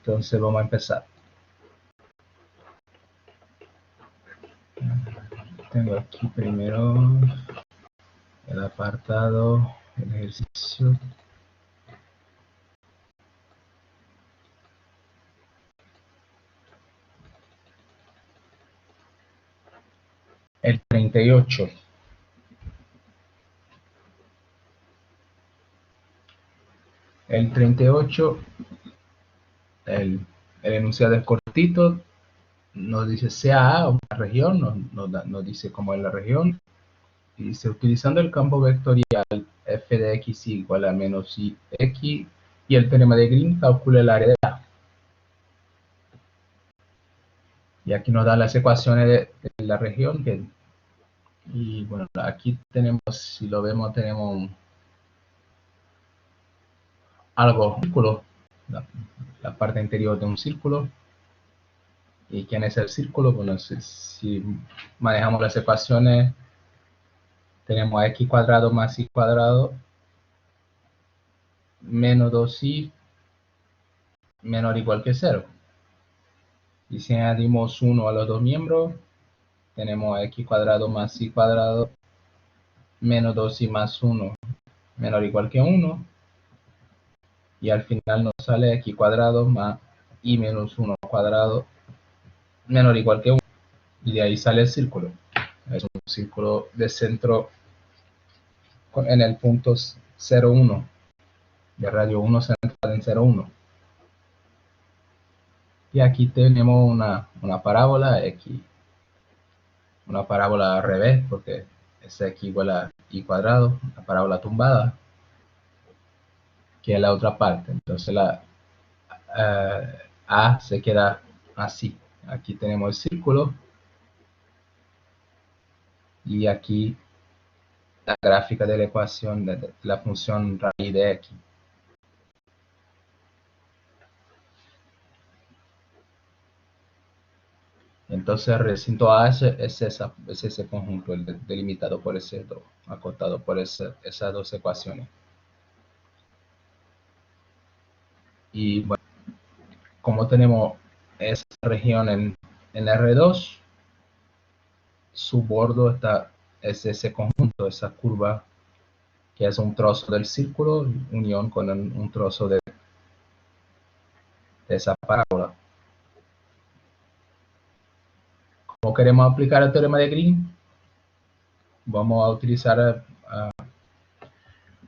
Entonces vamos a empezar. Tengo aquí primero el apartado, el ejercicio. El 38. El 38, el enunciado es cortito, nos dice CA, una región, nos dice cómo es la región, y dice utilizando el campo vectorial f de x igual a menos y x y el teorema de Green, calcula el área de A. Y aquí nos da las ecuaciones de la región, y bueno, aquí tenemos, si lo vemos, tenemos algo, un círculo, la parte interior de un círculo. ¿Y quién es el círculo? Bueno, si manejamos las ecuaciones, tenemos a x cuadrado más y cuadrado menos 2y menor o igual que 0. Y si añadimos 1 a los dos miembros, tenemos a x cuadrado más y cuadrado menos 2y más 1 menor o igual que 1. Y al final nos sale x cuadrado más y menos 1 cuadrado menor o igual que 1. Y de ahí sale el círculo. Es un círculo de centro en el punto 0,1. De radio 1 central en 0,1. Y aquí tenemos una parábola x, una parábola al revés, porque es x igual a y cuadrado, una parábola tumbada, que es la otra parte. Entonces la A se queda así. Aquí tenemos el círculo y aquí la gráfica de la ecuación de la función raíz de x. Entonces el recinto A es ese conjunto, el delimitado por ese acotado por esas dos ecuaciones. Y bueno, como tenemos esa región en R2, su bordo es ese conjunto, esa curva, que es un trozo del círculo, unión con un trozo de esa parábola. Como queremos aplicar el teorema de Green, vamos a utilizar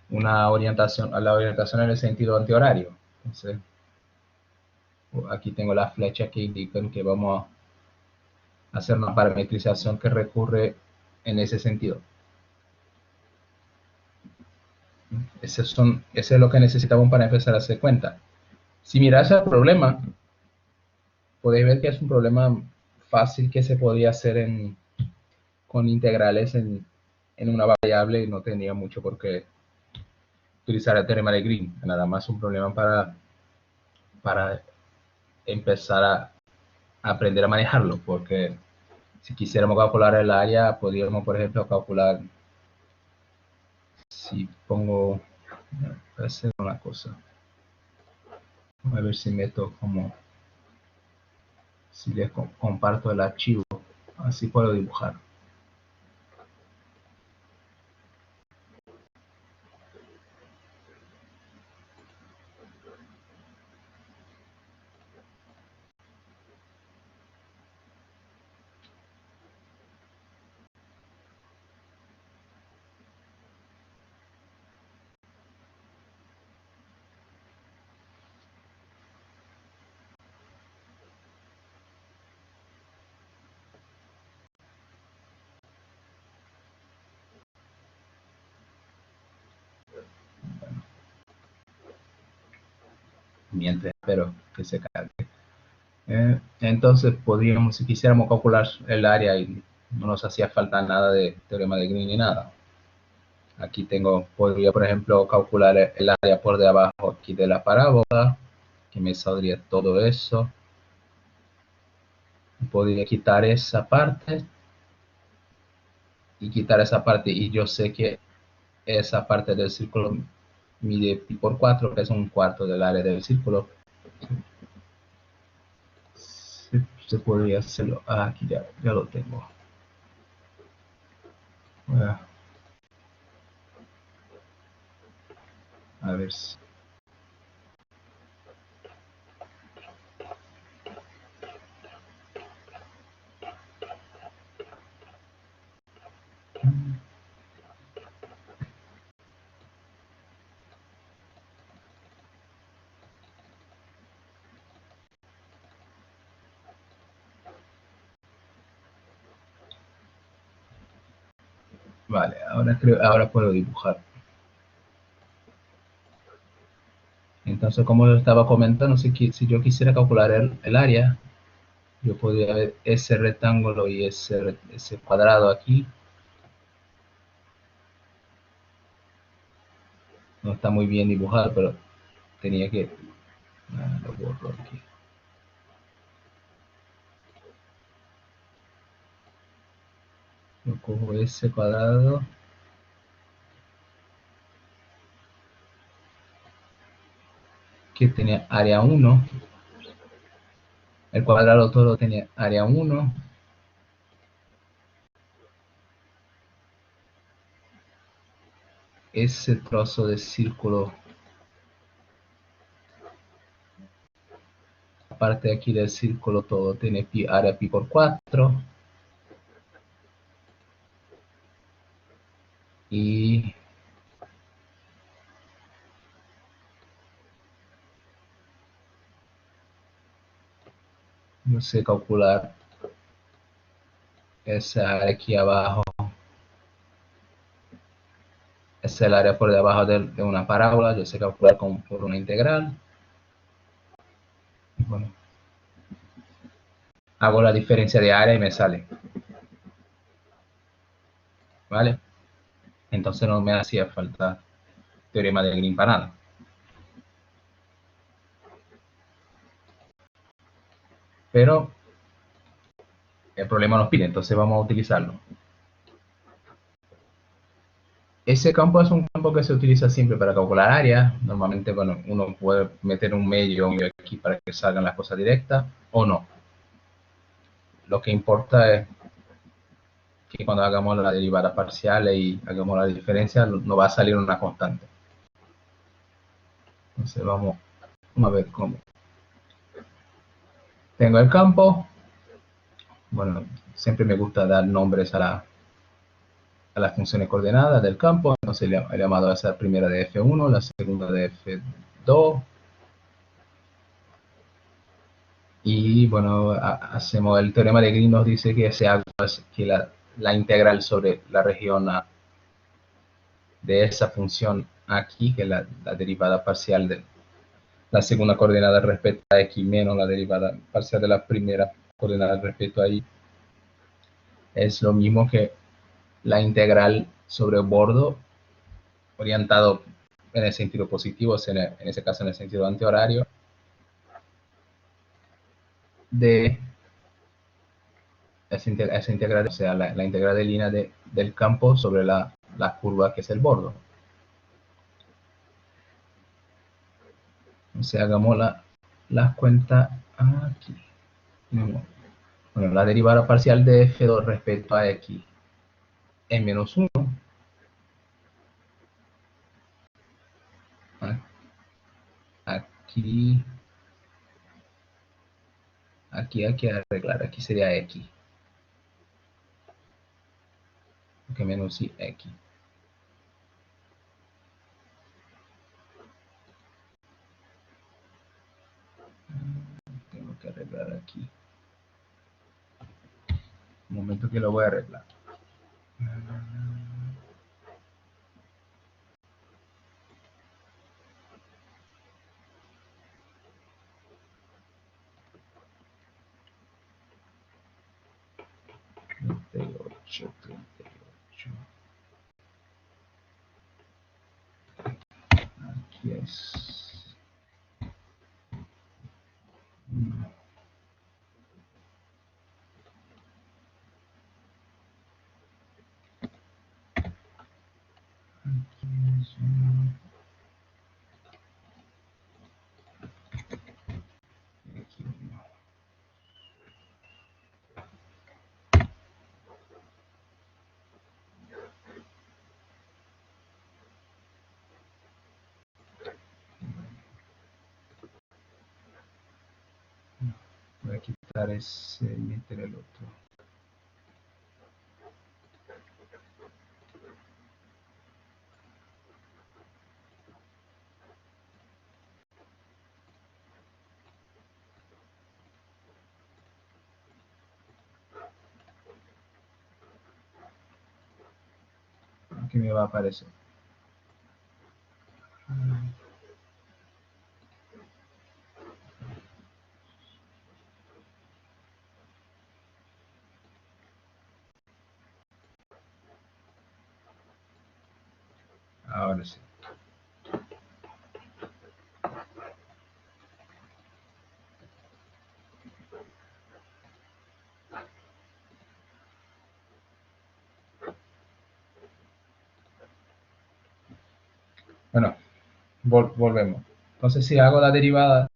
la orientación en el sentido antihorario. Entonces, aquí tengo las flechas que indican que vamos a hacer una parametrización que recurre en ese sentido. Ese es lo que necesitamos para empezar a hacer cuenta. Si miras el problema, podéis ver que es un problema fácil que se podía hacer con integrales en una variable y no tenía mucho por qué utilizar el teorema de Green. Nada más un problema para empezar a aprender a manejarlo, porque si quisiéramos calcular el área, podríamos, por ejemplo, calcular, si pongo, voy a hacer una cosa, a ver si meto como, si les comparto el archivo, así puedo dibujar. Mientras espero que se cargue. Entonces podríamos, si quisiéramos calcular el área y no nos hacía falta nada de teorema de Green ni nada. Aquí podría, por ejemplo, calcular el área por de abajo aquí de la parábola, que me saldría todo eso. Podría quitar esa parte y quitar esa parte, y yo sé que esa parte del círculo mide pi por 4, que es un cuarto del área del círculo. se podría hacerlo. Ah, aquí ya lo tengo. A ver si. Vale, ahora puedo dibujar. Entonces, como yo estaba comentando, si yo quisiera calcular el área, yo podría ver ese rectángulo y ese cuadrado aquí. No está muy bien dibujado, pero tenía que... lo borro aquí. Yo cojo ese cuadrado. Que tenía área 1. El cuadrado todo tenía área 1. Ese trozo de círculo, aparte de aquí del círculo, todo tiene área pi por 4. Y no sé calcular esa área aquí abajo. Es el área por debajo de una parábola. Yo sé calcular por una integral. Y bueno, hago la diferencia de área y me sale. ¿Vale? Entonces no me hacía falta teorema de Green para nada. Pero el problema nos pide, entonces vamos a utilizarlo. Ese campo es un campo que se utiliza siempre para calcular área. Normalmente, bueno, uno puede meter un medio aquí para que salgan las cosas directas o no. Lo que importa es que cuando hagamos la derivada parcial y hagamos la diferencia, no va a salir una constante. Entonces vamos a ver cómo. Tengo el campo. Bueno, siempre me gusta dar nombres a las funciones coordenadas del campo. Entonces he llamado a esa primera de F1, la segunda de F2. Y bueno, hacemos el teorema de Green nos dice que se haga que la integral sobre la región A de esa función aquí, que es la derivada parcial de la segunda coordenada respecto a X menos la derivada parcial de la primera coordenada respecto a Y, es lo mismo que la integral sobre el bordo orientado en el sentido positivo, en ese caso en el sentido antihorario, de esa integral, o sea, la integral de línea del campo sobre la curva que es el bordo. Entonces hagamos las cuentas aquí. Bueno, la derivada parcial de F2 respecto a X es menos 1. Aquí hay que arreglar, aquí sería X. Que menos y X. Tengo que arreglar aquí. Un momento que lo voy a arreglar. Aquí es. Aquí. quitar ese y meter el otro. Aquí me va a aparecer. Ahora sí. Bueno, volvemos. Entonces, si hago la derivada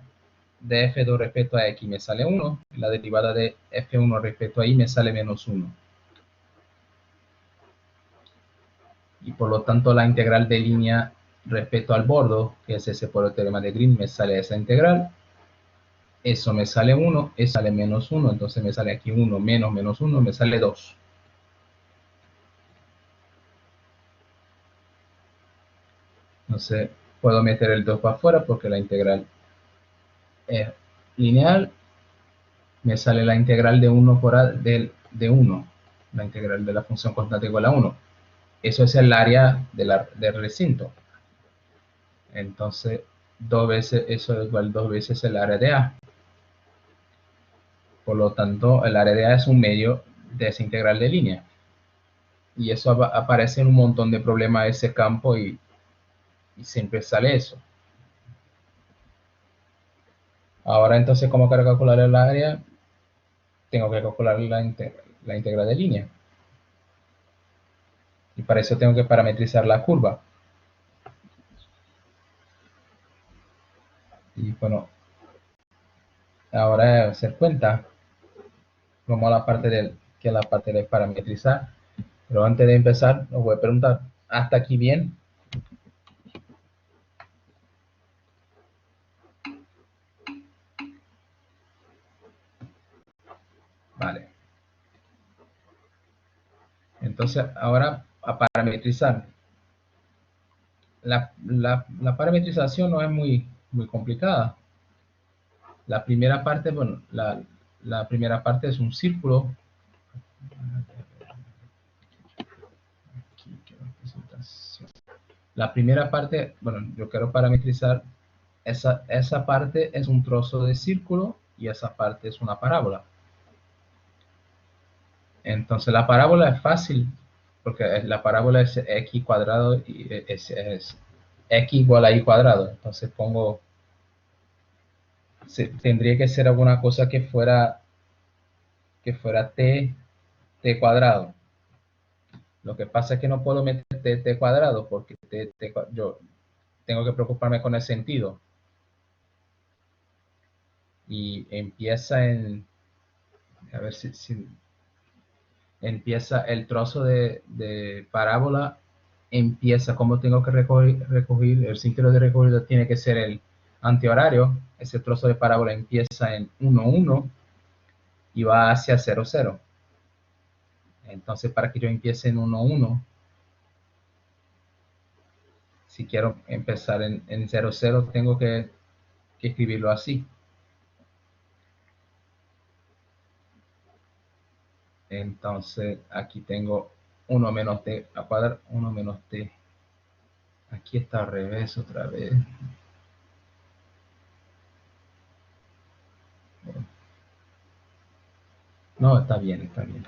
de f2 respecto a x me sale 1, la derivada de f1 respecto a y me sale menos 1. Y por lo tanto la integral de línea respecto al bordo, que es ese por el teorema de Green, me sale esa integral. Eso me sale 1, eso sale menos 1, entonces me sale aquí 1 menos menos 1, me sale 2. Entonces puedo meter el 2 para afuera porque la integral es lineal. Me sale la integral de 1 por a de 1, la integral de la función constante igual a 1. Eso es el área del recinto. Entonces, 2 veces, eso es igual 2 veces el área de A. Por lo tanto, el área de A es un medio de esa integral de línea. Y eso aparece en un montón de problemas ese campo y siempre sale eso. Ahora entonces, ¿cómo quiero calcular el área? Tengo que calcular la integral de línea. Y para eso tengo que parametrizar la curva. Y bueno, ahora hacer cuenta, vamos a la parte que es la parte de parametrizar. Pero antes de empezar, os voy a preguntar, ¿hasta aquí bien? Vale. Entonces, ahora a parametrizar. La parametrización no es muy complicada. La primera parte, bueno, la primera parte es un círculo. La primera parte, bueno, yo quiero parametrizar, esa parte es un trozo de círculo y esa parte es una parábola. Entonces la parábola es fácil, porque la parábola es x cuadrado y es x igual a y cuadrado. Entonces pongo, tendría que ser alguna cosa que fuera t cuadrado. Lo que pasa es que no puedo meter t cuadrado porque yo tengo que preocuparme con el sentido. Y empieza a ver si empieza el trozo de parábola, empieza como tengo que recoger el sentido de recorrido tiene que ser el antihorario. Ese trozo de parábola empieza en 1, 1 y va hacia 0, 0. Entonces, para que yo empiece en 1, 1, si quiero empezar en 0, 0, tengo que escribirlo así. Entonces, aquí tengo 1 menos t a cuadrado, 1 menos t. Aquí está al revés otra vez. No, está bien, está bien.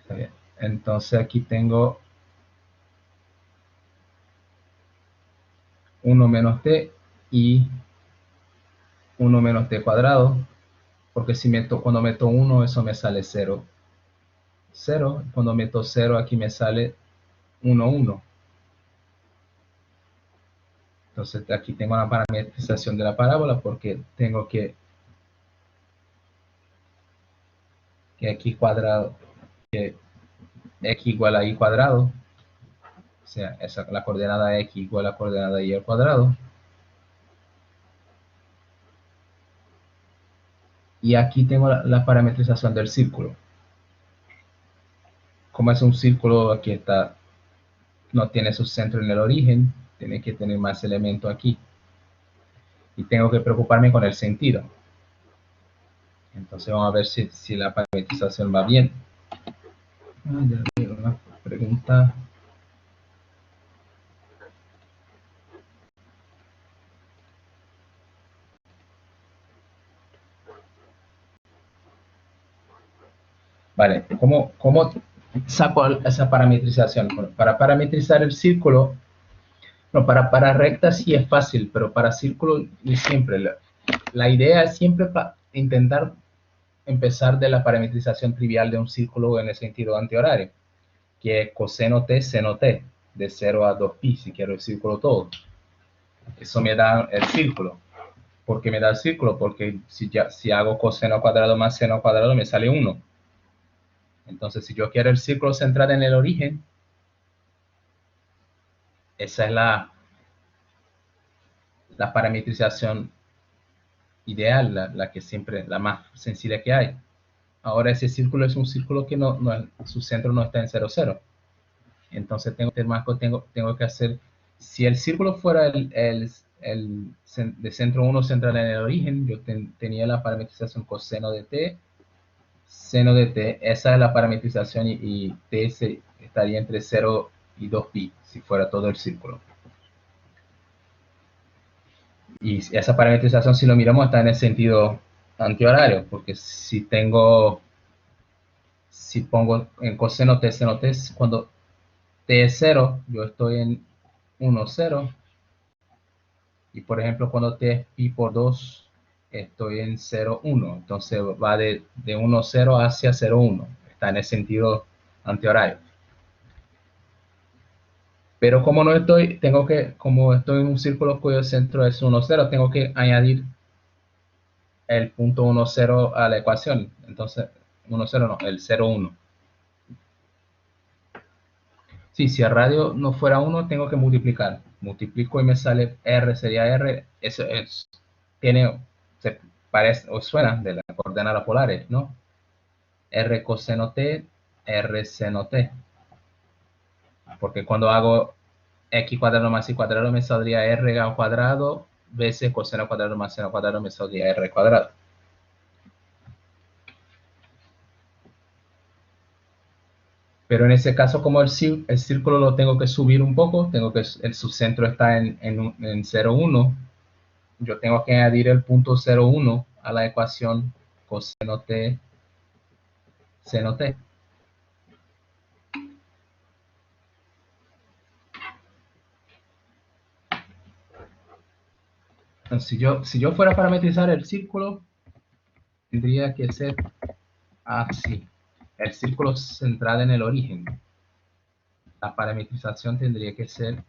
Está bien. Entonces aquí tengo 1 menos t y 1 menos t cuadrado, porque si cuando meto 1, eso me sale 0. 0, cuando meto 0, aquí me sale 1, 1. Entonces aquí tengo la parametrización de la parábola porque tengo que x cuadrado, que x igual a y cuadrado, o sea, la coordenada x igual a la coordenada y al cuadrado. Y aquí tengo la parametrización del círculo. Como es un círculo, aquí está, no tiene su centro en el origen, tiene que tener más elementos aquí. Y tengo que preocuparme con el sentido. Entonces vamos a ver si la parametrización va bien. Una pregunta. Vale, ¿cómo saco esa parametrización? Bueno, para parametrizar el círculo, no, para recta sí es fácil, pero para círculo ni siempre. La idea es siempre intentar empezar de la parametrización trivial de un círculo en el sentido antihorario, que es coseno t, seno t, de 0 a 2pi, si quiero el círculo todo. Eso me da el círculo. ¿Por qué me da el círculo? Porque si hago coseno cuadrado más seno cuadrado me sale 1. Entonces, si yo quiero el círculo central en el origen, esa es la parametrización ideal, la que siempre, la más sencilla que hay. Ahora ese círculo es un círculo que su centro no está en 0, 0. Entonces tengo que hacer, si el círculo fuera de centro 1 central en el origen, yo tenía la parametrización coseno de t, seno de t, esa es la parametrización y t estaría entre 0 y 2pi, si fuera todo el círculo. Y esa parametrización, si lo miramos, está en el sentido antihorario, porque si pongo en coseno t, seno t, cuando t es 0, yo estoy en 1, 0. Y por ejemplo, cuando t es pi por 2, estoy en 0, 1. Entonces va de 1, 0 hacia 0, 1. Está en el sentido antihorario. Pero como no estoy, como estoy en un círculo cuyo centro es 1, 0, tengo que añadir el punto 1, 0 a la ecuación. Entonces, 1, 0 no, el 0, 1. Sí, si el radio no fuera 1, tengo que multiplicar. Multiplico y me sale R, sería R. Eso se parece o suena de las coordenadas polares, ¿no? R coseno T, R seno T. Porque cuando hago X cuadrado más Y cuadrado me saldría R al cuadrado veces coseno cuadrado más seno cuadrado me saldría R cuadrado. Pero en ese caso, como el círculo lo tengo que subir un poco, su centro está en 0, 1, yo tengo que añadir el punto 0, 1 a la ecuación coseno t, seno t. Entonces, si yo fuera a parametrizar el círculo, tendría que ser así. El círculo central en el origen. La parametrización tendría que ser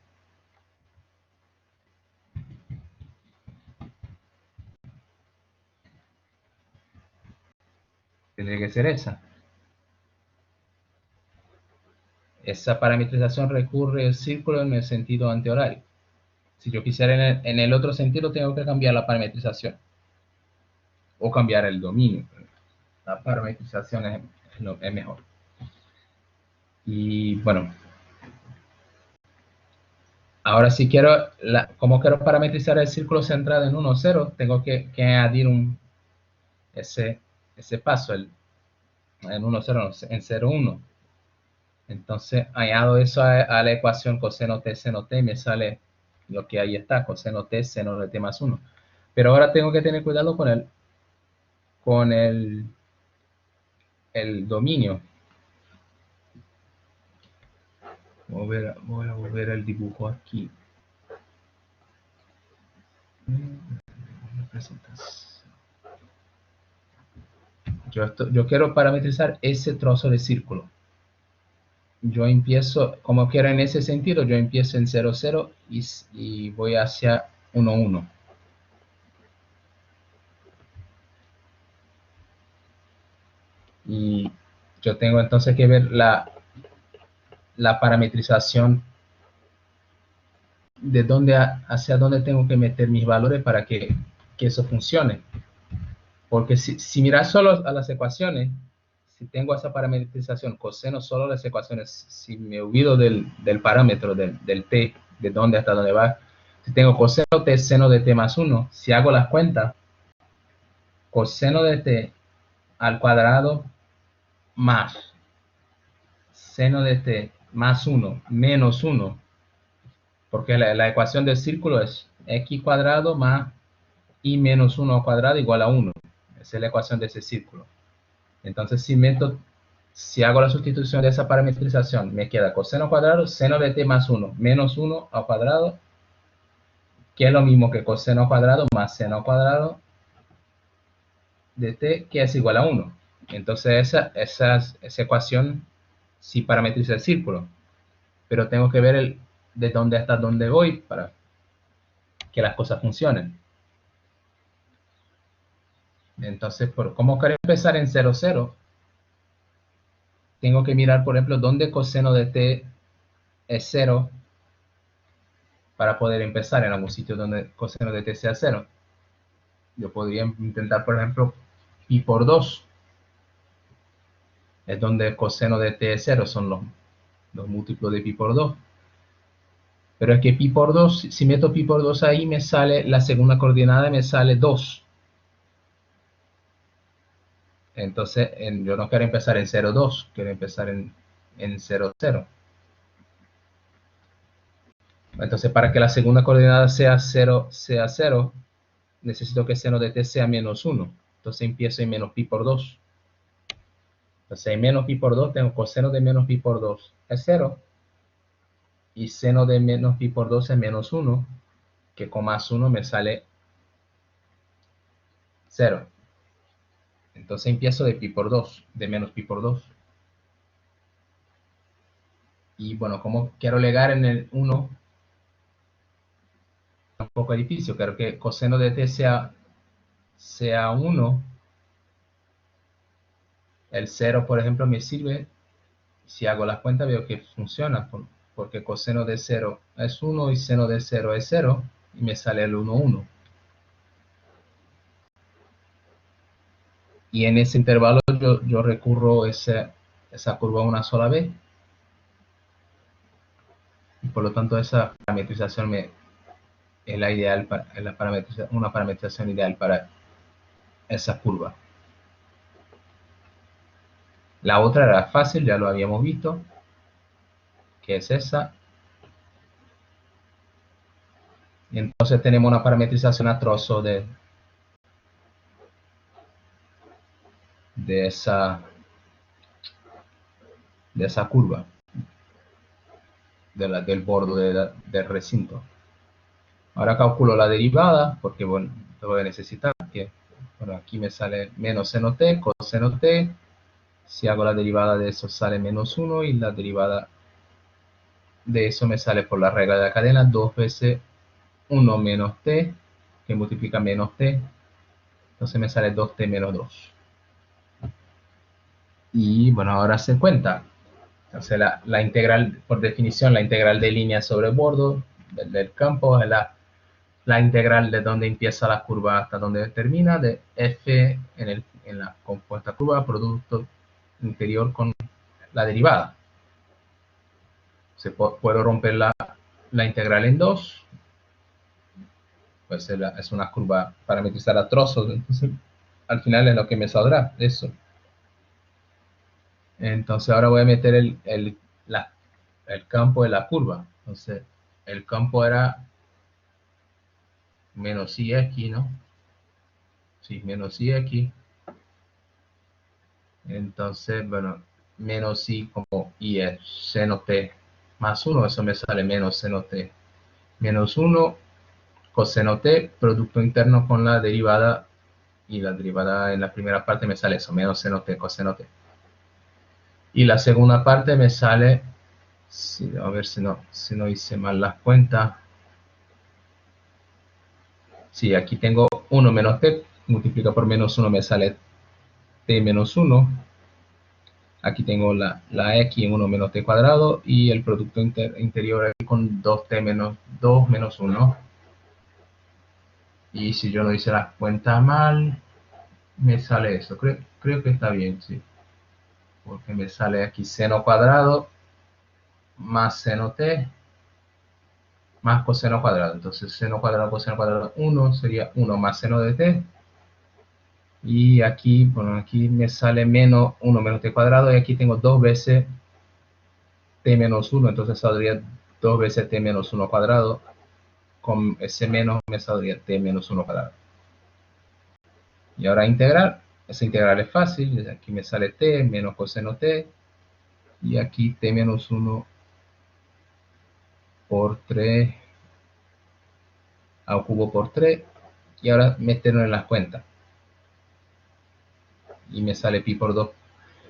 esa. Esa parametrización recurre al círculo en el sentido antihorario. Si yo quisiera en el otro sentido, tengo que cambiar la parametrización o cambiar el dominio. La parametrización es mejor. Y bueno, ahora si como quiero parametrizar el círculo central en 1, 0, tengo que añadir ese paso, en 1, 0, en 0, 1. Entonces añado eso a la ecuación coseno t, seno t, y me sale lo que ahí está, coseno t, seno de t más 1. Pero ahora tengo que tener cuidado con el dominio. Voy a volver el dibujo aquí. Yo quiero parametrizar ese trozo de círculo. Yo empiezo, como quiero en ese sentido, yo empiezo en 0, 0 y voy hacia 1, 1. Y yo tengo entonces que ver la parametrización hacia dónde tengo que meter mis valores para que eso funcione. Porque si miras solo a las ecuaciones, si tengo esa parametrización, coseno solo las ecuaciones, si me olvido del parámetro del t, de dónde hasta dónde va, si tengo coseno t, seno de t más 1, si hago las cuentas, coseno de t al cuadrado más seno de t más 1 menos 1, porque la ecuación del círculo es x cuadrado más y menos 1 al cuadrado igual a 1. Esa es la ecuación de ese círculo. Entonces, si hago la sustitución de esa parametrización, me queda coseno cuadrado, seno de t más 1, menos 1 al cuadrado, que es lo mismo que coseno cuadrado más seno cuadrado de t, que es igual a 1. Entonces, esa ecuación sí parametriza el círculo, pero tengo que ver de dónde hasta dónde voy para que las cosas funcionen. Entonces, ¿cómo quiero empezar en 0, 0? Tengo que mirar, por ejemplo, dónde coseno de t es 0 para poder empezar en algún sitio donde coseno de t sea 0. Yo podría intentar, por ejemplo, pi por 2. Es donde coseno de t es 0, son los múltiplos de pi por 2. Pero es que pi por 2, si meto pi por 2 ahí, me sale la segunda coordenada, me sale 2. Entonces, yo no quiero empezar en 0, 2, quiero empezar en 0, 0. Entonces, para que la segunda coordenada sea 0, necesito que seno de t sea menos 1. Entonces empiezo en menos pi por 2. Entonces en menos pi por 2 tengo coseno de menos pi por 2 es 0. Y seno de menos pi por 2 es menos 1, que con más 1 me sale 0. Entonces empiezo de pi por 2, de menos pi por 2. Y bueno, como quiero llegar en el 1, un poco difícil. Quiero que coseno de t sea 1. El 0, por ejemplo, me sirve. Si hago las cuentas, veo que funciona, porque coseno de 0 es 1 y seno de 0 es 0, y me sale el 1, 1. Y en ese intervalo yo recurro esa curva una sola vez. Y por lo tanto esa parametrización es la ideal una parametrización ideal para esa curva. La otra era fácil, ya lo habíamos visto, que es esa. Y entonces tenemos una parametrización a trozo de esa curva, del borde del recinto. Ahora calculo la derivada, porque bueno, lo voy a necesitar. Bueno, aquí me sale menos seno t, coseno t. Si hago la derivada de eso sale menos 1, y la derivada de eso me sale por la regla de la cadena 2 veces 1 menos t, que multiplica menos t. Entonces me sale 2t menos 2. Y bueno, ahora se cuenta. Entonces la integral, por definición, la integral de línea sobre el borde del campo es la integral de donde empieza la curva hasta donde termina, de f en la compuesta curva, producto interior con la derivada. Puedo romper la integral en dos, pues es una curva parametrizada a trozos, entonces al final es lo que me saldrá, eso. Entonces ahora voy a meter el campo de la curva. Entonces el campo era menos ix, ¿no? Sí, menos ix. Entonces, bueno, menos i como i es seno t más 1, eso me sale menos seno t menos 1 coseno t, producto interno con la derivada, y la derivada en la primera parte me sale eso, menos seno t coseno t. Y la segunda parte me sale, a ver si no hice mal las cuentas. Sí, aquí tengo 1 menos t, multiplica por menos 1 me sale t menos 1. Aquí tengo la x en 1 menos t cuadrado, y el producto interior con 2t menos 2 menos 1. Y si yo no hice las cuentas mal, me sale eso. Creo que está bien, sí. Porque me sale aquí seno cuadrado más seno t más coseno cuadrado. Entonces seno cuadrado coseno cuadrado 1 sería 1 más seno de t. Y aquí, bueno, aquí me sale menos 1 menos t cuadrado. Y aquí tengo 2 veces t menos 1. Entonces saldría 2 veces t menos 1 cuadrado. Con ese menos me saldría t menos 1 cuadrado. Y ahora integrar. Esa integral es fácil. Aquí me sale t menos coseno t. Y aquí t menos 1 por 3 al cubo por 3. Y ahora meterlo en las cuentas. Y me sale pi por 2.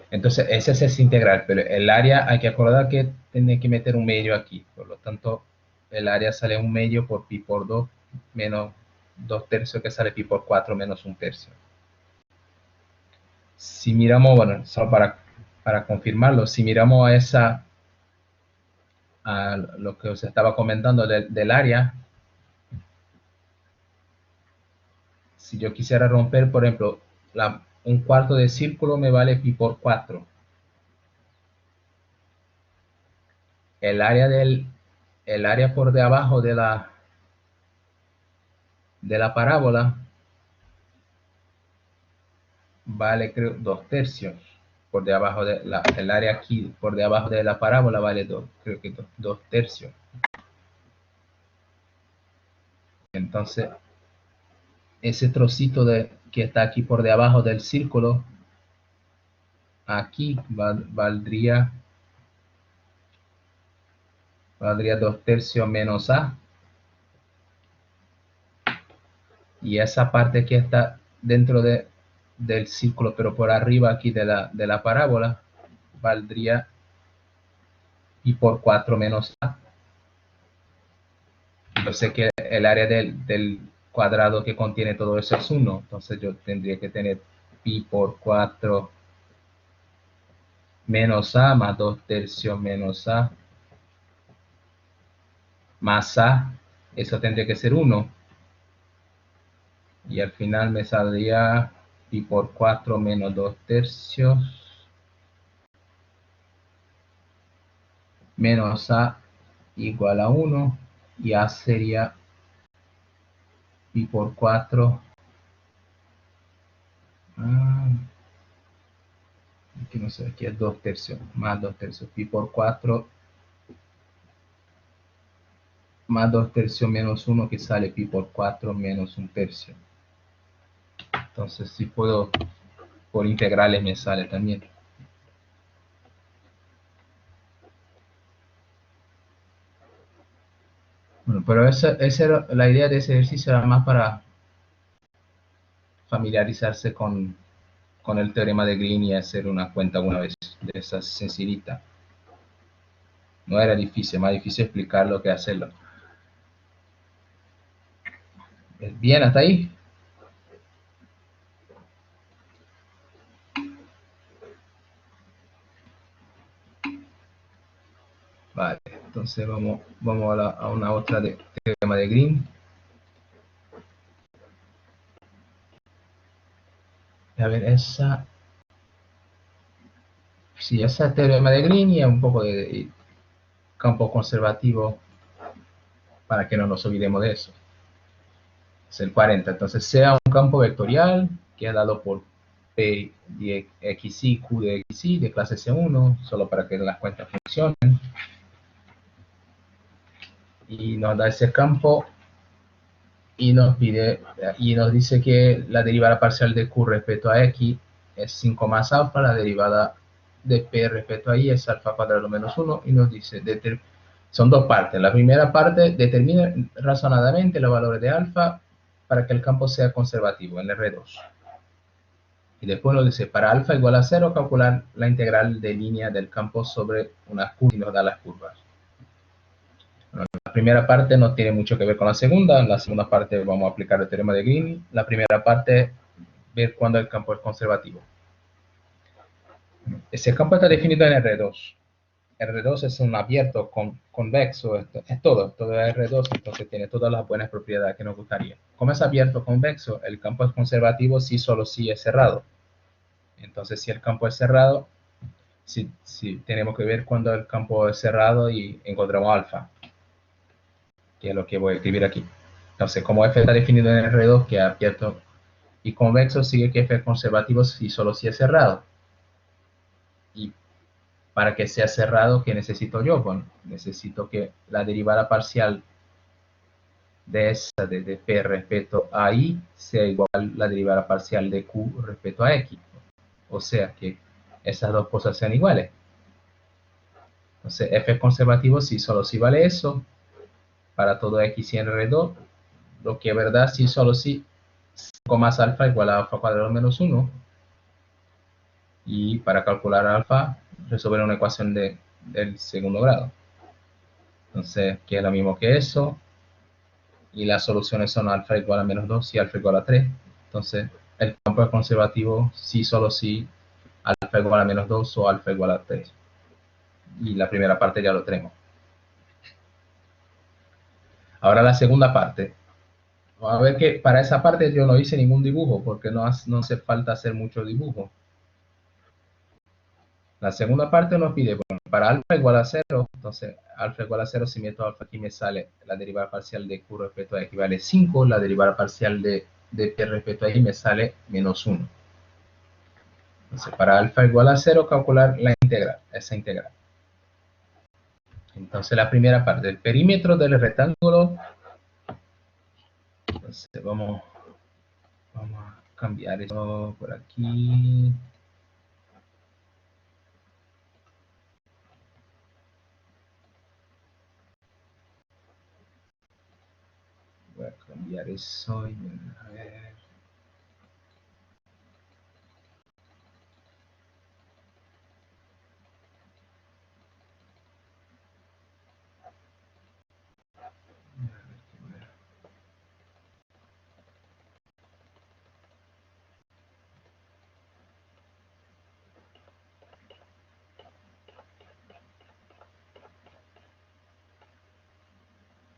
Entonces, ese es integral, pero el área hay que acordar que tiene que meter un medio aquí. Por lo tanto, el área sale un medio por pi por 2 menos 2 tercios, que sale pi por 4 menos 1 tercio. Si miramos, bueno, solo para confirmarlo, si miramos a lo que os estaba comentando del área, si yo quisiera romper, por ejemplo, un cuarto de círculo me vale pi por 4. El área por debajo de la parábola vale, creo, 2 tercios. Por debajo el área aquí, por debajo de la parábola vale 2, creo que 2 tercios. Entonces, ese trocito que está aquí por debajo del círculo, aquí valdría 2 tercios menos a. Y esa parte que está dentro del círculo, pero por arriba aquí de la parábola, valdría pi por 4 menos a. Yo sé que el área del cuadrado que contiene todo eso es 1, entonces yo tendría que tener pi por 4 menos a más 2 tercios menos a más a, eso tendría que ser 1. Y al final me saldría pi por 4 menos 2 tercios menos a igual a 1. Y a sería pi por 4. Aquí no sé, aquí es 2 tercios, más 2 tercios, pi por 4 más 2 tercios menos 1, que sale pi por 4 menos 1 tercio. Entonces, si puedo, por integrales me sale también. Bueno, pero esa era la idea de ese ejercicio, era más para familiarizarse con el teorema de Green y hacer una cuenta alguna vez de esa sencillita. No era difícil, más difícil explicarlo que hacerlo. Bien, hasta ahí. Vale, entonces vamos a una otra de teorema de Green. A ver, esa teorema de Green y un poco de campo conservativo para que no nos olvidemos de eso. Es el 40. Entonces, sea un campo vectorial que es dado por P de XY, Q de XY de clase C1, solo para que las cuentas funcionen. Y nos da ese campo y nos dice que la derivada parcial de Q respecto a X es 5 más alfa, la derivada de P respecto a Y es alfa cuadrado menos 1, y nos dice, son dos partes. La primera parte determina razonadamente los valores de alfa para que el campo sea conservativo en R2. Y después nos dice, para alfa igual a 0, calcular la integral de línea del campo sobre una curva y nos da las curvas. Bueno, la primera parte no tiene mucho que ver con la segunda. En la segunda parte vamos a aplicar el teorema de Green. La primera parte, ver cuándo el campo es conservativo. Ese campo está definido en R2. R2 es un abierto convexo, es todo es R2, entonces tiene todas las buenas propiedades que nos gustaría. Como es abierto convexo, el campo es conservativo si solo si es cerrado. Entonces, si el campo es cerrado, si tenemos que ver cuando el campo es cerrado y encontramos alfa, que es lo que voy a escribir aquí. Entonces, como f está definido en R2, que es abierto y convexo, sigue que f es conservativo si solo si es cerrado. Y para que sea cerrado, ¿qué necesito yo? Bueno, necesito que la derivada parcial de esa de P respecto a I sea igual a la derivada parcial de Q respecto a X. O sea que esas dos cosas sean iguales. Entonces, F es conservativo si solo si vale eso. Para todo X y en R2, lo que es verdad si solo si 5 más alfa igual a alfa cuadrado menos 1. Y para calcular alfa, resolver una ecuación del segundo grado. Entonces, que es lo mismo que eso. Y las soluciones son alfa igual a menos 2 y alfa igual a 3. Entonces, el campo es conservativo si solo si alfa igual a menos 2 o alfa igual a 3. Y la primera parte ya lo tenemos. Ahora la segunda parte. A ver que para esa parte yo no hice ningún dibujo porque no hace falta hacer mucho dibujo. La segunda parte nos pide, bueno, para alfa igual a 0, entonces alfa igual a 0, si meto alfa aquí me sale la derivada parcial de Q respecto a X vale 5, la derivada parcial de P respecto a Y me sale menos 1. Entonces para alfa igual a 0 calcular la integral, esa integral. Entonces la primera parte, el perímetro del rectángulo, entonces vamos a cambiar esto por aquí. Voy a cambiar eso y a ver.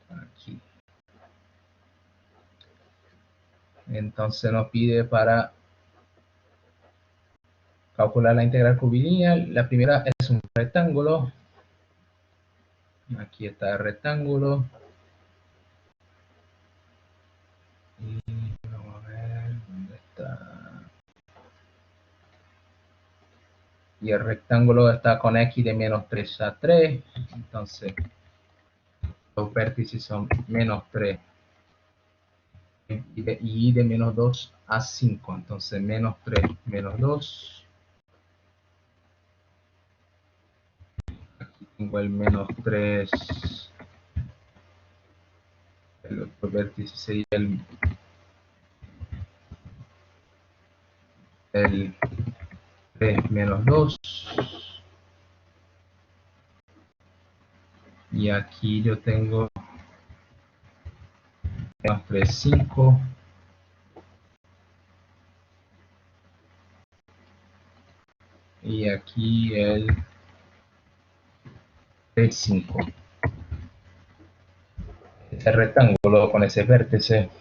Aquí. Entonces nos pide para calcular la integral curvilínea. La primera es un rectángulo. Aquí está el rectángulo. Y vamos a ver dónde está. Y el rectángulo está con x de menos 3 a 3. Entonces, los vértices son menos 3 y de menos 2 a 5. Entonces, menos 3, menos 2. Aquí tengo el menos 3. El otro vértice sería el 3 menos 2. Y aquí yo tengo menos 3, 5. Y aquí el 3, 5. Este rectángulo con ese vértice.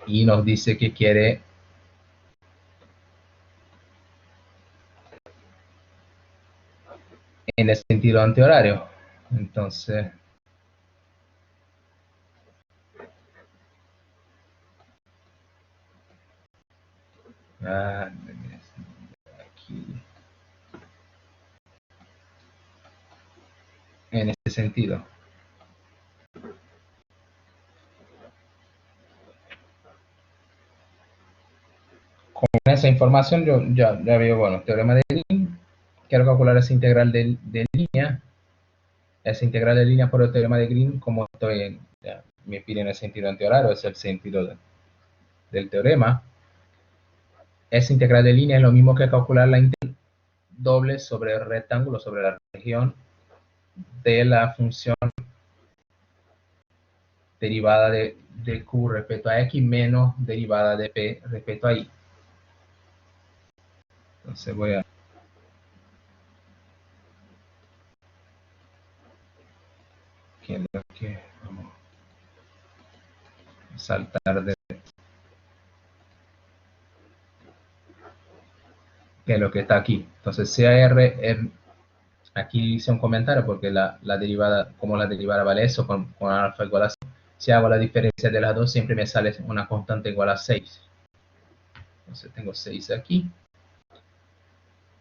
Y nos dice que quiere en el sentido antihorario. Entonces, aquí, en este sentido. Con esa información yo ya veo, bueno, teorema de Green. Quiero calcular esa integral de línea. Esa integral de línea por el teorema de Green, como estoy me pide en el sentido antihorario, es el sentido del teorema. Esa integral de línea es lo mismo que calcular la integral doble sobre el rectángulo, sobre la región de la función derivada de Q respecto a X menos derivada de P respecto a Y. Entonces voy a que es lo que vamos a saltar de que es lo que está aquí. Entonces CAR, aquí hice un comentario porque la derivada, como la derivada vale eso con alfa igual a 6. Si hago la diferencia de las dos, siempre me sale una constante igual a 6. Entonces tengo 6 aquí.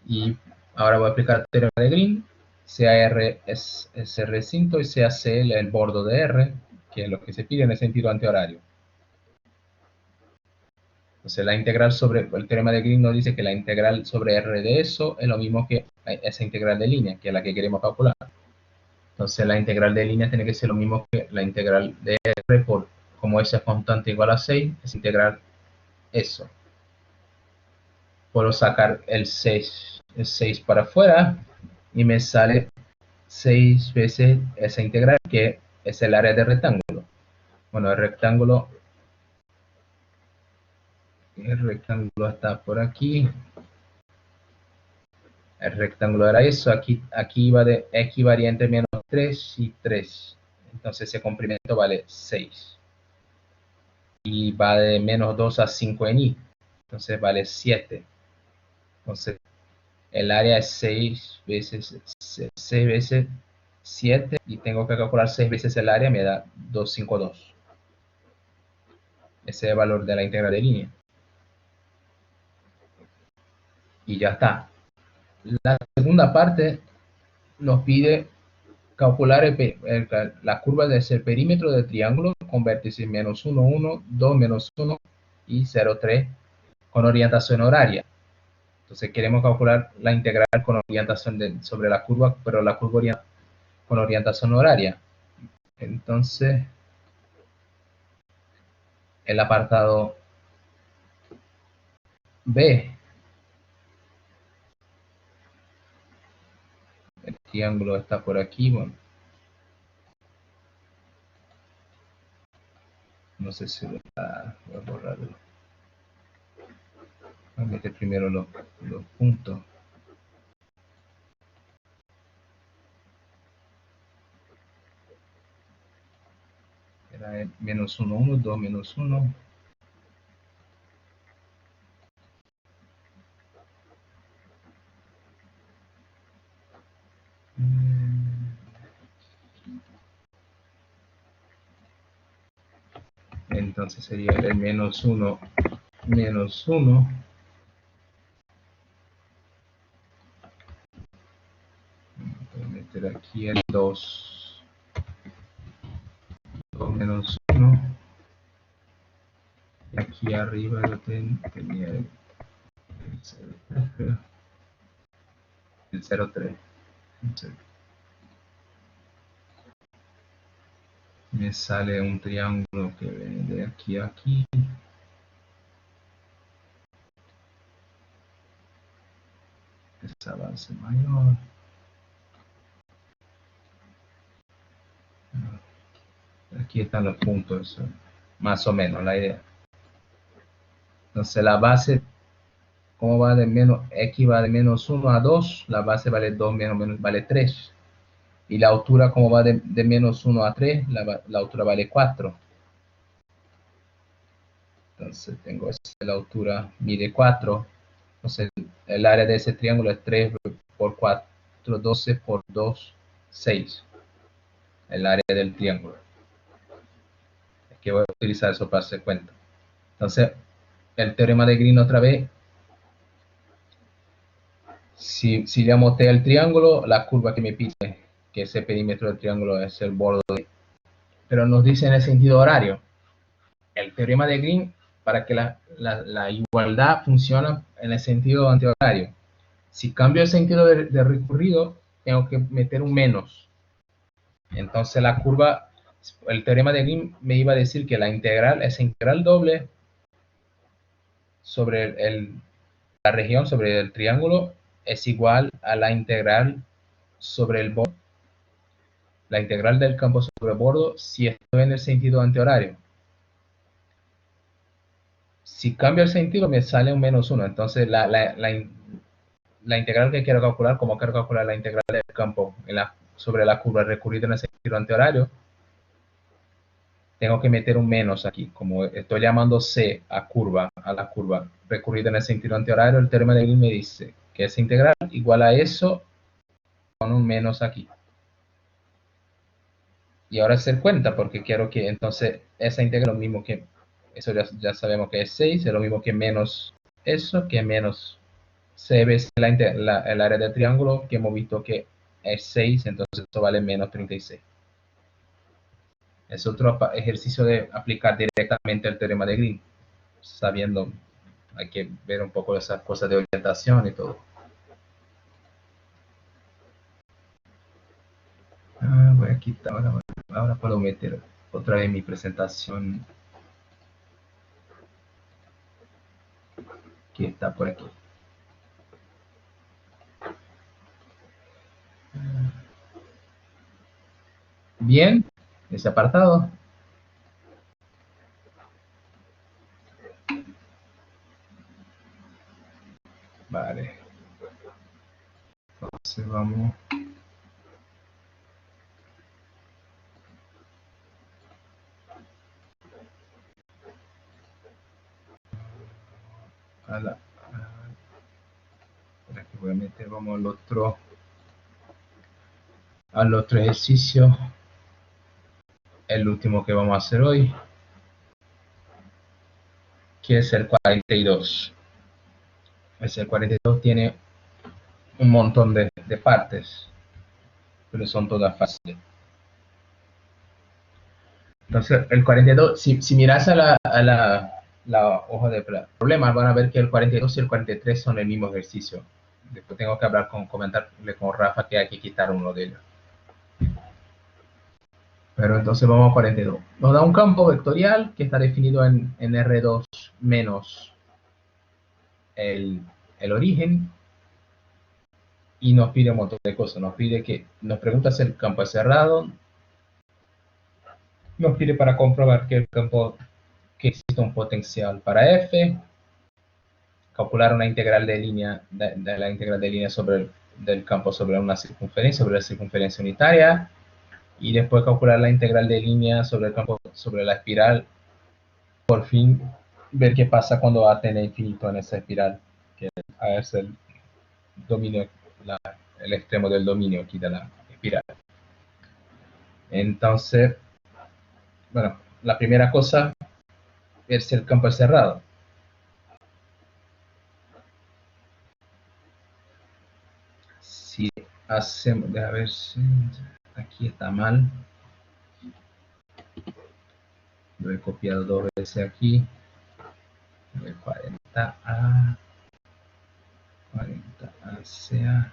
Y ahora voy a aplicar el teorema de Green. CAR es el recinto y CAC el bordo de R, que es lo que se pide en el sentido antihorario. Entonces la integral sobre, el teorema de Green nos dice que la integral sobre R de eso es lo mismo que esa integral de línea, que es la que queremos calcular. Entonces la integral de línea tiene que ser lo mismo que la integral de R por, como esa constante igual a 6, es integrar eso. Puedo sacar el 6 para afuera y me sale 6 veces esa integral, que es el área del rectángulo. Bueno, el rectángulo está por aquí. El rectángulo era eso. Aquí va de x varía entre menos 3 y 3. Entonces ese complemento vale 6. Y va de menos 2 a 5 en y. Entonces vale 7. Entonces el área es 6 veces 7 y tengo que calcular 6 veces el área, me da 252. Ese es el valor de la integral de línea. Y ya está. La segunda parte nos pide calcular la curva de ese perímetro del triángulo con vértices menos 1, 1, 2, menos 1 y 0, 3 con orientación horaria. Entonces queremos calcular la integral con orientación sobre la curva, pero la curva con orientación horaria. Entonces, el apartado B, el triángulo está por aquí, bueno, no sé si lo está, voy a borrarlo. Voy a meter primero los puntos. Era menos 1, 1, 2, menos 1. Entonces sería el menos 1, menos 1. Voy a meter aquí el 2. 2 menos 1. Y aquí arriba lo tenía el 0,3. Me sale un triángulo que viene de aquí a aquí. Esa base mayor. Aquí están los puntos, más o menos la idea. Entonces la base, ¿cómo va de menos? X va de menos 1 a 2, la base vale 2 menos vale 3. Y la altura, como va de menos 1 a 3, la altura vale 4. Entonces tengo la altura mide 4. Entonces el área de ese triángulo es 3 por 4, 12 por 2, 6. El área del triángulo. Es que voy a utilizar eso para hacer cuenta. Entonces, el teorema de Green otra vez. Si le amoté el triángulo, la curva que me pide, que ese perímetro del triángulo es el borde. Pero nos dice en el sentido horario. El teorema de Green, para que la igualdad funcione en el sentido antihorario. Si cambio el sentido de recorrido, tengo que meter un menos. Entonces la curva, el teorema de Green me iba a decir que la integral, esa integral doble sobre la región, sobre el triángulo, es igual a la integral sobre el bordo, la integral del campo sobre el bordo, si estoy en el sentido antihorario. Si cambio el sentido, me sale un menos 1. Entonces la integral que quiero calcular, como quiero calcular la integral del campo sobre la curva recurrida en el sentido antihorario, tengo que meter un menos aquí. Como estoy llamando C a la curva recurrida en el sentido antihorario, el teorema de Green me dice que esa integral igual a eso con un menos aquí. Y ahora hacer cuenta, porque quiero que entonces esa integral es lo mismo que, eso ya sabemos que es 6, es lo mismo que menos eso, que menos C veces el área del triángulo, que hemos visto que es 6, entonces esto vale menos 36. Es otro ejercicio de aplicar directamente el teorema de Green, sabiendo, hay que ver un poco esas cosas de orientación y todo. Voy a quitar, ahora puedo meter otra vez mi presentación que está por aquí. Bien, ese apartado. Vale. Entonces vamos a la... Por aquí voy a meter, vamos al otro ejercicio, el último que vamos a hacer hoy, que es el 42. El 42 tiene un montón de partes, pero son todas fáciles. Entonces, el 42, si miras la hoja de problemas, van a ver que el 42 y el 43 son el mismo ejercicio. Después tengo que comentarle con Rafa que hay que quitar uno de ellos. Pero entonces vamos a 42. Nos da un campo vectorial que está definido en R2 menos el origen, y nos pide un montón de cosas. Nos pregunta si el campo es cerrado, nos pide para comprobar que existe un potencial para F, calcular una integral de línea, de la integral de línea del campo sobre una circunferencia, sobre la circunferencia unitaria, y después calcular la integral de línea sobre el campo, sobre la espiral. Por fin, ver qué pasa cuando A tiene infinito en esa espiral, que es el dominio, el extremo del dominio aquí de la espiral. Entonces, bueno, la primera cosa es si el campo es cerrado. Si hacemos, a ver si aquí está mal. Lo he copiado dos veces aquí. El 40A, 40A sea.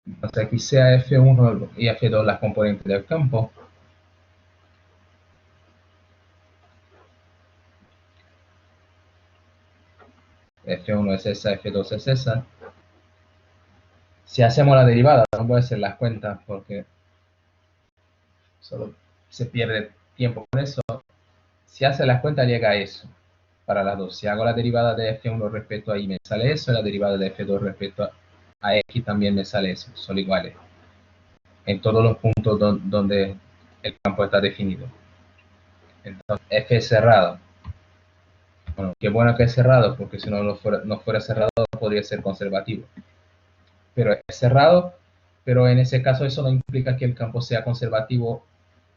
Entonces aquí sea F1 y F2 las componentes del campo. F1 es esa, F2 es esa. Si hacemos la derivada, no voy a hacer las cuentas porque solo se pierde tiempo con eso. Si hace las cuentas llega a eso para las dos. Si hago la derivada de F1 respecto a Y me sale eso, la derivada de F2 respecto a X también me sale eso, son iguales en todos los puntos donde el campo está definido. Entonces, F es cerrado. Bueno, qué bueno que es cerrado, porque si no fuera cerrado podría ser conservativo. Pero es cerrado, pero en ese caso eso no implica que el campo sea conservativo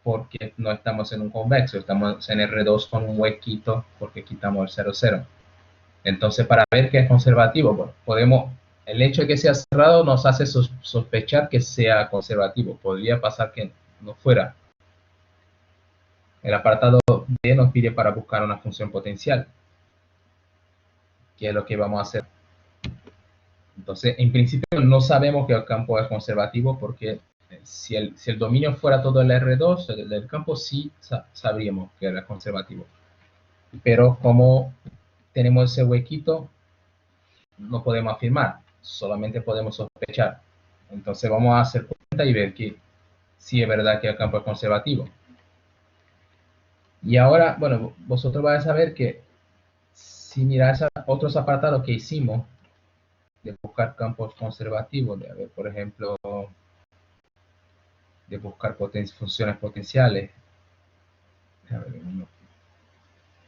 porque no estamos en un convexo, estamos en R2 con un huequito porque quitamos el 0,0. Entonces, para ver que es conservativo, el hecho de que sea cerrado nos hace sospechar que sea conservativo. Podría pasar que no fuera. El apartado D nos pide para buscar una función potencial, que es lo que vamos a hacer. Entonces, en principio no sabemos que el campo es conservativo porque si el dominio fuera todo el R2 del campo, sí sabríamos que era conservativo. Pero como tenemos ese huequito, no podemos afirmar, solamente podemos sospechar. Entonces vamos a hacer cuenta y ver que sí es verdad que el campo es conservativo. Y ahora, bueno, vosotros vais a saber que si miras a otros apartados que hicimos, de buscar campos conservativos, de ver, por ejemplo, de buscar funciones potenciales.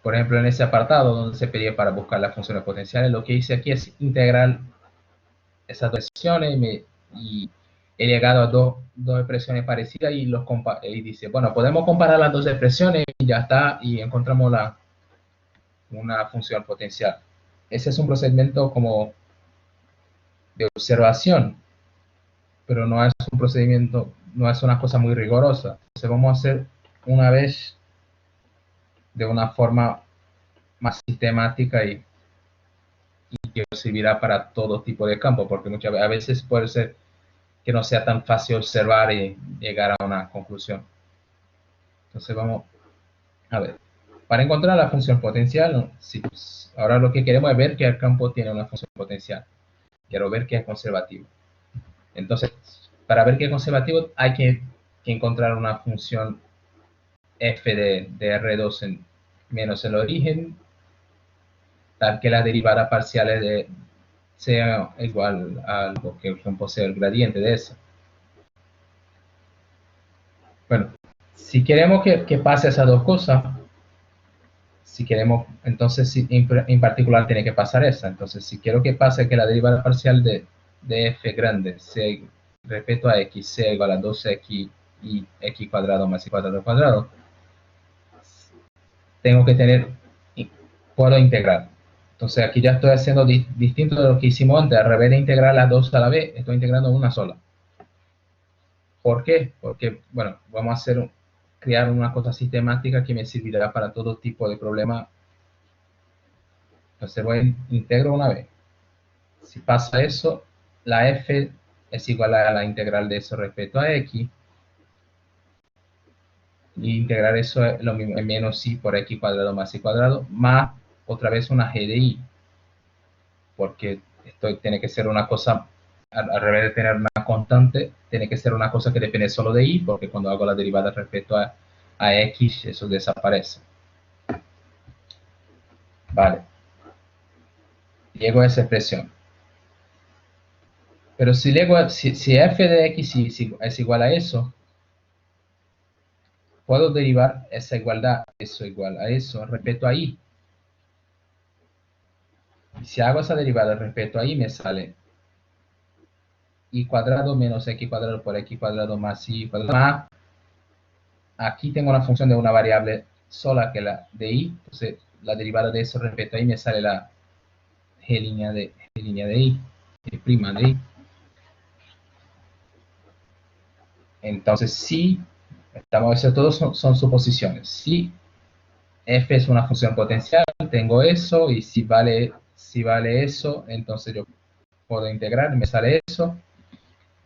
Por ejemplo, en ese apartado donde se pedía para buscar las funciones potenciales, lo que hice aquí es integrar esas dos expresiones y he llegado a dos expresiones parecidas y dice, bueno, podemos comparar las dos expresiones y ya está, y encontramos una función potencial. Ese es un procedimiento como de observación, pero no es un procedimiento, no es una cosa muy rigurosa. Entonces vamos a hacer una vez de una forma más sistemática y que servirá para todo tipo de campo, porque a veces puede ser que no sea tan fácil observar y llegar a una conclusión. Entonces vamos a ver. Para encontrar la función potencial, sí, ahora lo que queremos es ver que el campo tiene una función potencial. Quiero ver que es conservativo. Entonces, para ver que es conservativo hay que encontrar una función f de R2 menos el origen, tal que la derivada parcial sea igual a lo que el campo sea el gradiente de eso. Bueno, si queremos que pase esas dos cosas, si queremos, entonces en particular tiene que pasar esa. Entonces, si quiero que pase que la derivada parcial de f grande sea respecto a x sea igual a 2x y x cuadrado más y cuadrado cuadrado, tengo que puedo integrar. Entonces aquí ya estoy haciendo distinto de lo que hicimos antes. Al revés de integrar las dos a la vez, estoy integrando una sola. ¿Por qué? Porque, bueno, vamos a crear una cosa sistemática que me servirá para todo tipo de problema. Entonces integro una vez. Si pasa eso, la f es igual a la integral de eso respecto a x. Y integrar eso es lo mismo, menos y por x cuadrado más y cuadrado, más otra vez una g de y. Porque esto tiene que ser una cosa, al revés de tener una constante, tiene que ser una cosa que depende solo de y, porque cuando hago la derivada respecto a x, eso desaparece. Vale. Llego a esa expresión. Pero si f de x es igual a eso, puedo derivar esa igualdad, eso igual a eso, respecto a y. Y si hago esa derivada respecto a y, me sale y cuadrado menos x cuadrado por x cuadrado más y cuadrado más. Aquí tengo una función de una variable sola que la de y, entonces la derivada de eso respecto a y me sale la g' de y, prima de y. Entonces si, estamos, eso todos son suposiciones. Si f es una función potencial, tengo eso, y si vale eso, entonces yo puedo integrar, me sale eso,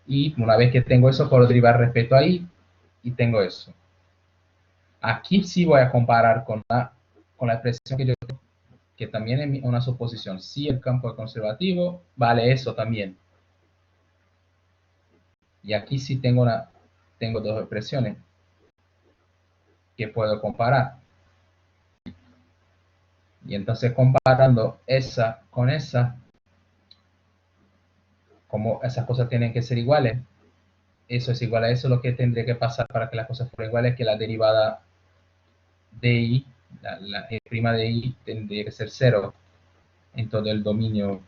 y una vez que tengo eso, puedo derivar respecto a y tengo eso. Aquí sí voy a comparar con la expresión que yo tengo, que también es una suposición. Si el campo es conservativo, vale eso también. Y aquí sí tengo dos expresiones que puedo comparar. Y entonces comparando esa con esa, como esas cosas tienen que ser iguales, eso es igual a eso, lo que tendría que pasar para que las cosas fueran iguales, que la derivada de y, la prima de y, tendría que ser cero en todo el dominio,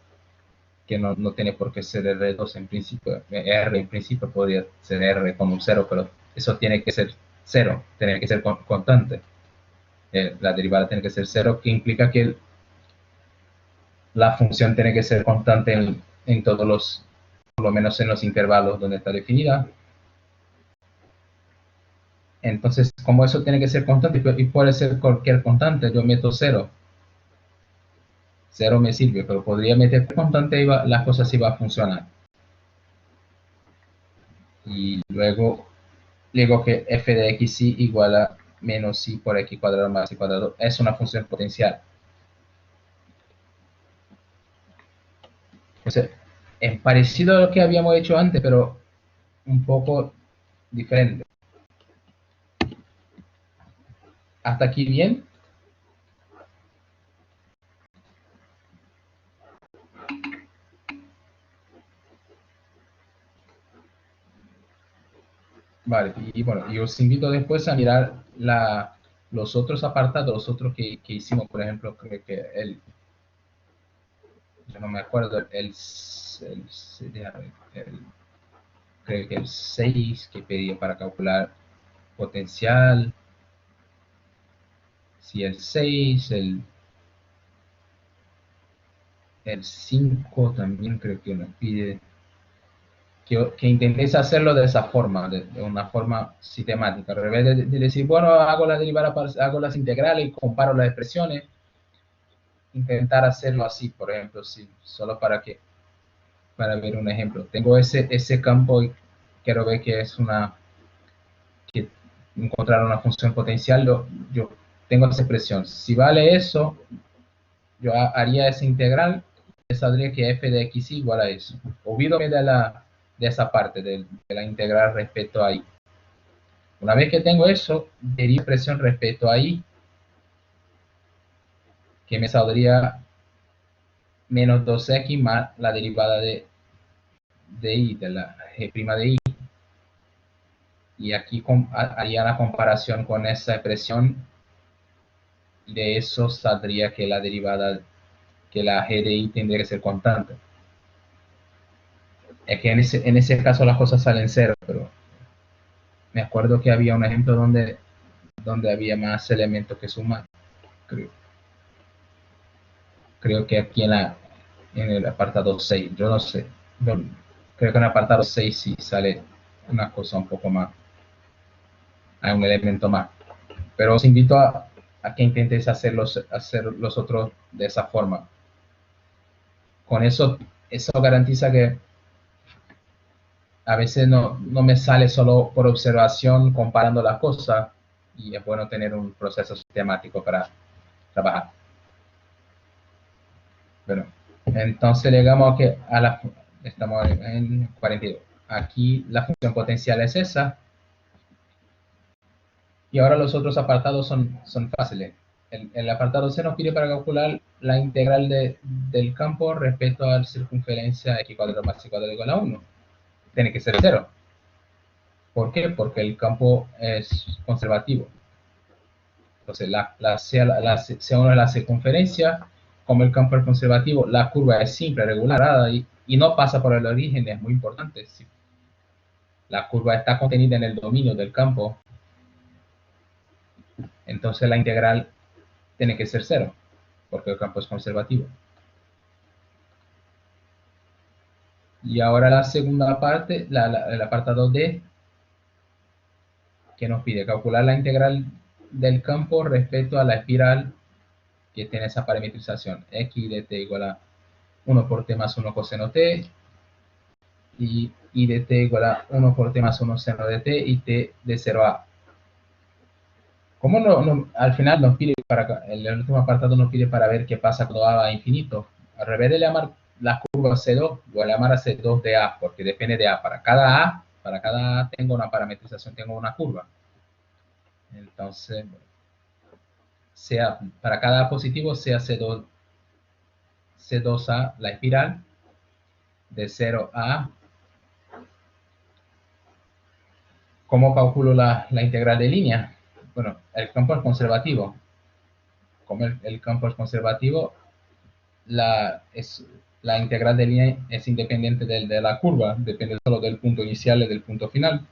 que no tiene por qué ser R2 en principio. R en principio podría ser R con un cero, pero eso tiene que ser cero, tiene que ser constante. La derivada tiene que ser cero, que implica que la función tiene que ser constante en todos los, por lo menos en los intervalos donde está definida. Entonces, como eso tiene que ser constante y puede ser cualquier constante, yo meto cero. Cero me sirve, pero podría meter constante y las cosas sí va a funcionar. Y luego digo que f de x y igual a menos y por x cuadrado más y cuadrado es una función potencial. Entonces, es parecido a lo que habíamos hecho antes, pero un poco diferente. ¿Hasta aquí bien? Vale, y bueno, y os invito después a mirar los otros apartados, los otros que hicimos, por ejemplo, creo que yo no me acuerdo, creo que el 6 que pedía para calcular potencial, si el 6 el 5 también creo que nos pide que intentéis hacerlo de esa forma, de una forma sistemática. Al revés de decir, bueno, hago las derivadas, hago las integrales y comparo las expresiones, intentar hacerlo así, por ejemplo, si, solo para ver un ejemplo. Tengo ese campo y quiero ver que es que encontrar una función potencial, yo tengo esa expresión. Si vale eso, yo haría esa integral, y saldría que f de x igual a eso. Olvídame de esa parte, de la integral respecto a y. Una vez que tengo eso, derivo expresión respecto a y, que me saldría menos 2x más la derivada de y, de la g' de y. Y aquí haría la comparación con esa expresión y de eso saldría que la derivada, que la g de y tendría que ser constante. Es que en ese caso las cosas salen cero, pero me acuerdo que había un ejemplo donde había más elementos que sumar. Creo, creo que aquí en el apartado 6 yo no sé. Yo creo que en el apartado 6 sí sale una cosa un poco más, hay un elemento más. Pero os invito a que intentéis hacer los otros de esa forma. Con eso garantiza que a veces no me sale solo por observación comparando las cosas y es bueno tener un proceso sistemático para trabajar. Bueno, entonces llegamos estamos en 42. Aquí la función potencial es esa. Y ahora los otros apartados son fáciles. El apartado C nos pide para calcular la integral del campo respecto a la circunferencia x cuadrado más y cuadrado igual a 1. Tiene que ser 0. ¿Por qué? Porque el campo es conservativo. Entonces, C1 es la circunferencia, como el campo es conservativo, la curva es simple, regular, y no pasa por el origen, es muy importante. Si la curva está contenida en el dominio del campo, entonces la integral tiene que ser 0, porque el campo es conservativo. Y ahora la segunda parte, el apartado D, que nos pide calcular la integral del campo respecto a la espiral que tiene esa parametrización. X de t igual a 1 por t más 1 coseno t, y de t igual a 1 por t más 1 seno de t, y t de 0 a. ¿Cómo al final nos pide, el último apartado nos pide para ver qué pasa cuando a va a infinito? Al revés de llamar la curva C2, voy a llamar a C2 de A, porque depende de A. Para cada A tengo una parametrización, tengo una curva. Entonces, para cada A positivo, sea C2A la espiral, de 0 a A. ¿Cómo calculo la integral de línea? Bueno, el campo es conservativo. Como el campo es conservativo, la integral de línea es independiente de la curva, depende solo del punto inicial y del punto final.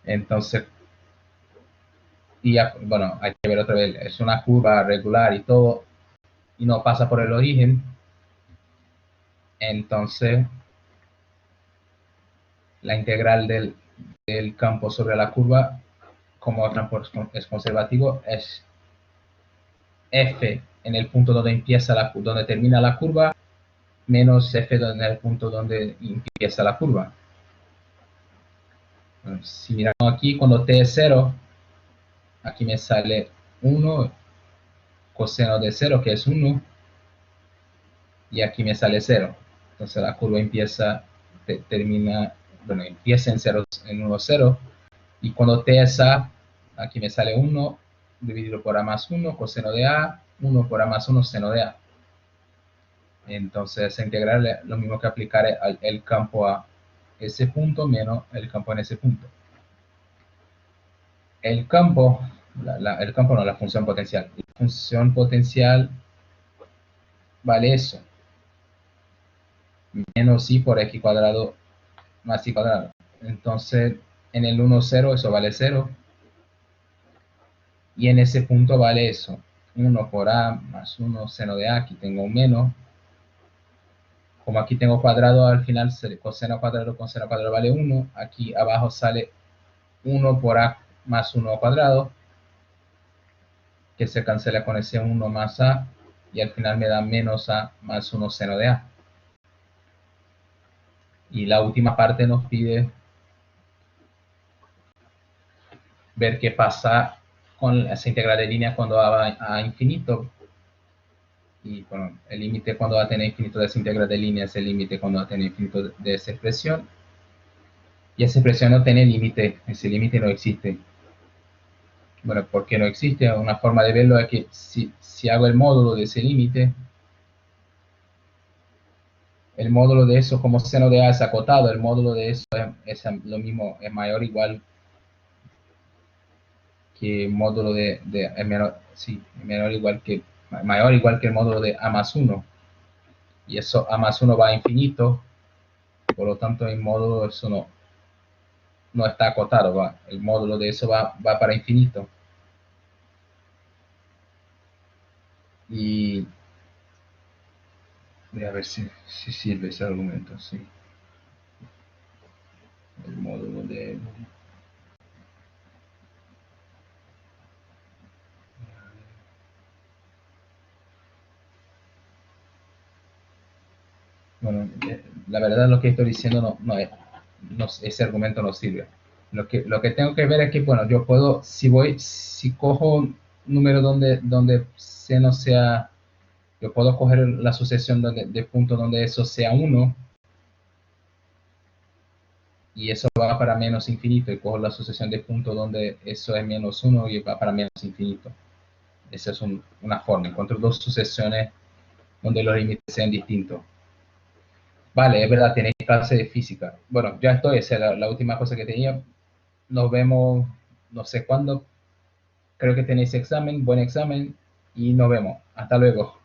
Entonces, bueno, hay que ver otra vez, es una curva regular y todo, y no pasa por el origen. Entonces, la integral del campo sobre la curva, como el campo es conservativo, es f en el punto donde termina la curva, menos f en el punto donde empieza la curva. Bueno, si miramos aquí, cuando t es 0, aquí me sale 1, coseno de 0, que es 1, y aquí me sale 0. Entonces la curva empieza en 0, en 1, 0, y cuando t es a, aquí me sale 1, dividido por a más 1, coseno de a, 1 por a más 1, seno de a. Entonces integrar lo mismo que aplicar el campo a ese punto menos el campo en ese punto. El campo, el campo no, la función potencial. La función potencial vale eso, menos y por x cuadrado más y cuadrado. Entonces, en el 1, 0, eso vale 0. Y en ese punto vale eso. 1 por a más 1 seno de a. Aquí tengo un menos. Como aquí tengo cuadrado, al final coseno cuadrado con seno cuadrado vale 1. Aquí abajo sale 1 por a más 1 al cuadrado, que se cancela con ese 1 más a. Y al final me da menos a más 1 seno de a. Y la última parte nos pide ver qué pasa con esa integral de línea cuando va a infinito. Y bueno, el límite cuando va a tener infinito de esa integral de línea es el límite cuando va a tener infinito de esa expresión. Y esa expresión no tiene límite, ese límite no existe. Bueno, ¿por qué no existe? Una forma de verlo es que si hago el módulo de ese límite, el módulo de eso como seno de a es acotado, el módulo de eso es lo mismo, es mayor o igual que el módulo es menor, sí, menor igual que, mayor igual que el módulo de a más 1. Y eso a más 1 va a infinito, por lo tanto el módulo de eso no está acotado, el módulo de eso va para infinito. Y voy a ver si sirve ese argumento, sí. El módulo de... Bueno, la verdad lo que estoy diciendo ese argumento no sirve. Lo que tengo que ver es que, bueno, yo puedo, si cojo un número donde seno sea, yo puedo coger la sucesión de puntos donde eso sea 1, y eso va para menos infinito, y cojo la sucesión de puntos donde eso es menos 1 y va para menos infinito. Esa es una forma. Encuentro dos sucesiones donde los límites sean distintos. Vale, es verdad, tenéis clase de física. Bueno, ya estoy, esa es la última cosa que tenía. Nos vemos, no sé cuándo. Creo que tenéis examen, buen examen, y nos vemos. Hasta luego.